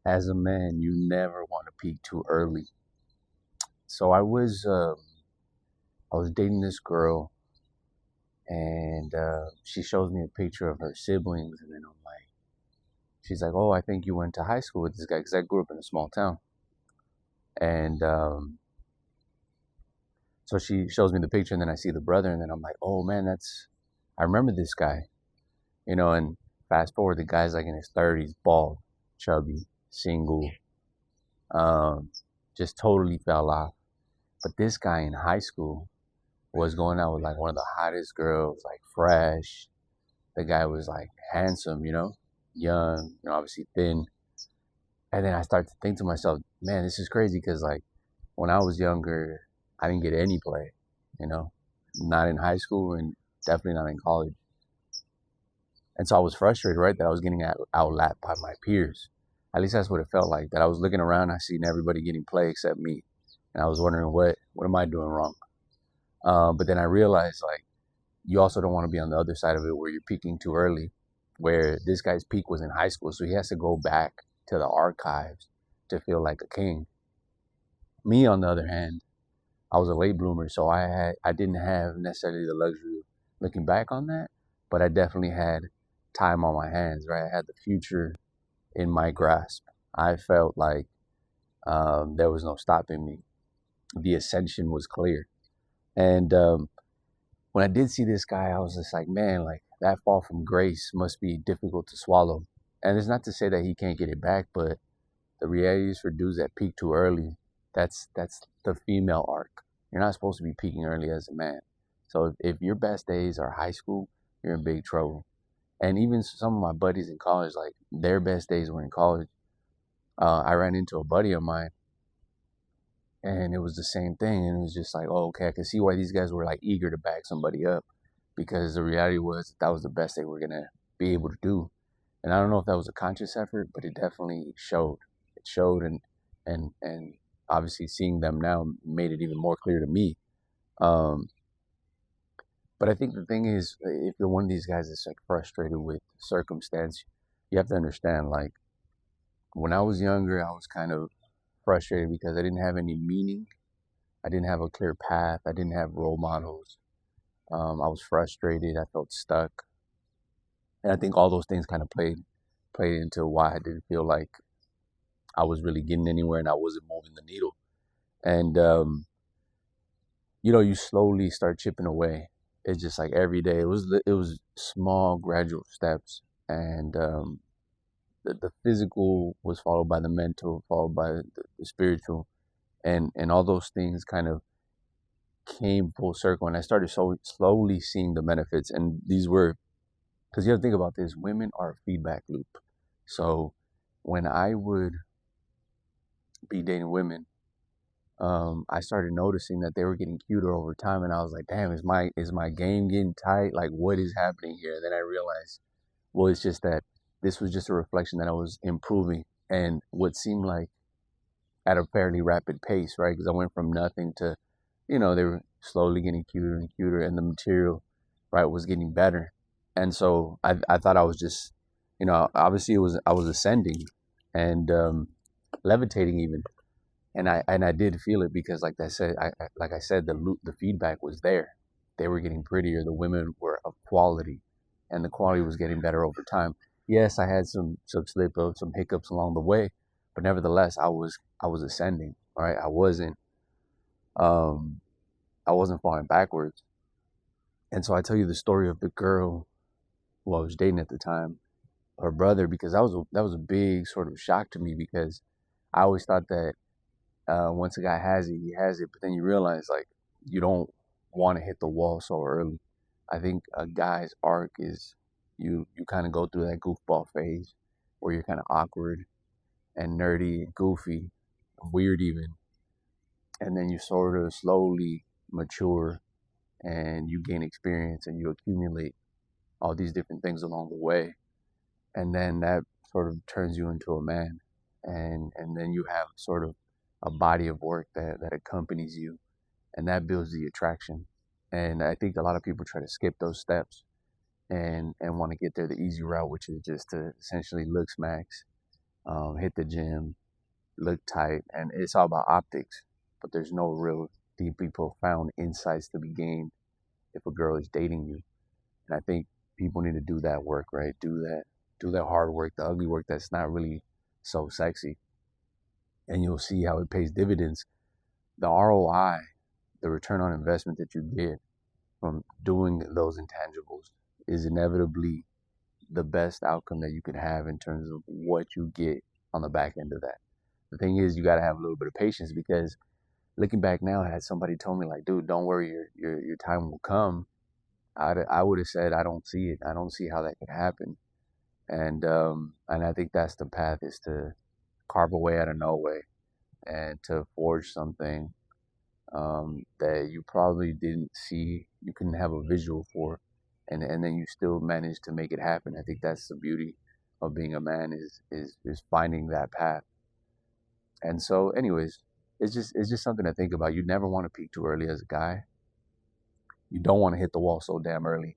as a man, you never want to peak too early. So I was dating this girl, and she shows me a picture of her siblings, and then I'm like, she's like, "Oh, I think you went to high school with this guy," because I grew up in a small town, and so she shows me the picture, and then I see the brother, and then I'm like, "Oh man, I remember this guy," And fast forward, the guy's like in his 30s, bald, chubby, single, um, just totally fell off. But this guy in high school was going out with like one of the hottest girls, like fresh. The guy was like handsome, young, obviously thin. And then I start to think to myself, man, this is crazy because like when I was younger, I didn't get any play, you know, not in high school and definitely not in college. And so I was frustrated, right, that I was getting outlapped by my peers. At least that's what it felt like. That I was looking around, I seen everybody getting play except me, and I was wondering what am I doing wrong? But then I realized like you also don't want to be on the other side of it where you're peaking too early, where this guy's peak was in high school, so he has to go back to the archives to feel like a king. Me, on the other hand, I was a late bloomer, so I didn't have necessarily the luxury of looking back on that, but I definitely had time on my hands, right? I had the future in my grasp. I felt like there was no stopping me. The ascension was clear, and when I did see this guy, I was just like, man, like that fall from grace must be difficult to swallow. And it's not to say that he can't get it back, but the reality is for dudes that peak too early, that's the female arc. You're not supposed to be peaking early as a man. So if your best days are high school, you're in big trouble. And even some of my buddies in college, like their best days were in college. I ran into a buddy of mine, and it was the same thing. And it was just like, oh, okay, I can see why these guys were like eager to back somebody up, because the reality was that was the best they were gonna be able to do. And I don't know if that was a conscious effort, but it definitely showed. It showed, and obviously seeing them now made it even more clear to me. Um, but I think the thing is, if you're one of these guys that's like frustrated with circumstance, you have to understand. Like when I was younger, I was kind of frustrated because I didn't have any meaning. I didn't have a clear path. I didn't have role models. I was frustrated. I felt stuck, and I think all those things kind of played into why I didn't feel like I was really getting anywhere and I wasn't moving the needle. And you slowly start chipping away. It's just like every day. It was small, gradual steps, and the physical was followed by the mental, followed by the spiritual, and all those things kind of came full circle. And I started so slowly seeing the benefits. And these were because you have to think about this. Women are a feedback loop. So when I would be dating women, I started noticing that they were getting cuter over time, and I was like, "Damn, is my game getting tight? Like, what is happening here?" And then I realized, well, it's just that this was just a reflection that I was improving, and what seemed like at a fairly rapid pace, right? Because I went from nothing to, they were slowly getting cuter and cuter, and the material, right, was getting better. And so I thought I was just, obviously I was ascending and levitating even, and I did feel it because like I said, the feedback was there. They were getting prettier. The women were of quality, and the quality was getting better over time. Yes, I had some slip ups, some hiccups along the way, but nevertheless, I was ascending. All right, um I wasn't falling backwards. And so I tell you the story of the girl who I was dating at the time, her brother, because that was a big sort of shock to me because I always thought that once a guy has it, he has it. But then you realize like you don't want to hit the wall so early. I think a guy's arc is you kind of go through that goofball phase where you're kind of awkward and nerdy and goofy, weird even, and then you sort of slowly mature and you gain experience and you accumulate all these different things along the way, and then that sort of turns you into a man, and then you have sort of a body of work that accompanies you, and that builds the attraction. And I think a lot of people try to skip those steps and want to get there the easy route, which is just to essentially look smacks hit the gym, look tight, and it's all about optics. But there's no real deeply profound insights to be gained if a girl is dating you. And I think people need to do that work, right? Do that hard work, the ugly work that's not really so sexy, and you'll see how it pays dividends. The ROI, the return on investment that you get from doing those intangibles, is inevitably the best outcome that you can have in terms of what you get on the back end of that. The thing is, you got to have a little bit of patience, because looking back now, had somebody told me like, dude, don't worry, your time will come, I would have said, I don't see it. I don't see how that could happen. And I think that's the path, is to carve away out of no way and to forge something that you probably didn't see, you couldn't have a visual for, and then you still manage to make it happen. I think that's the beauty of being a man, is finding that path. And so, anyways, it's just something to think about. You never want to peak too early as a guy. You don't want to hit the wall so damn early.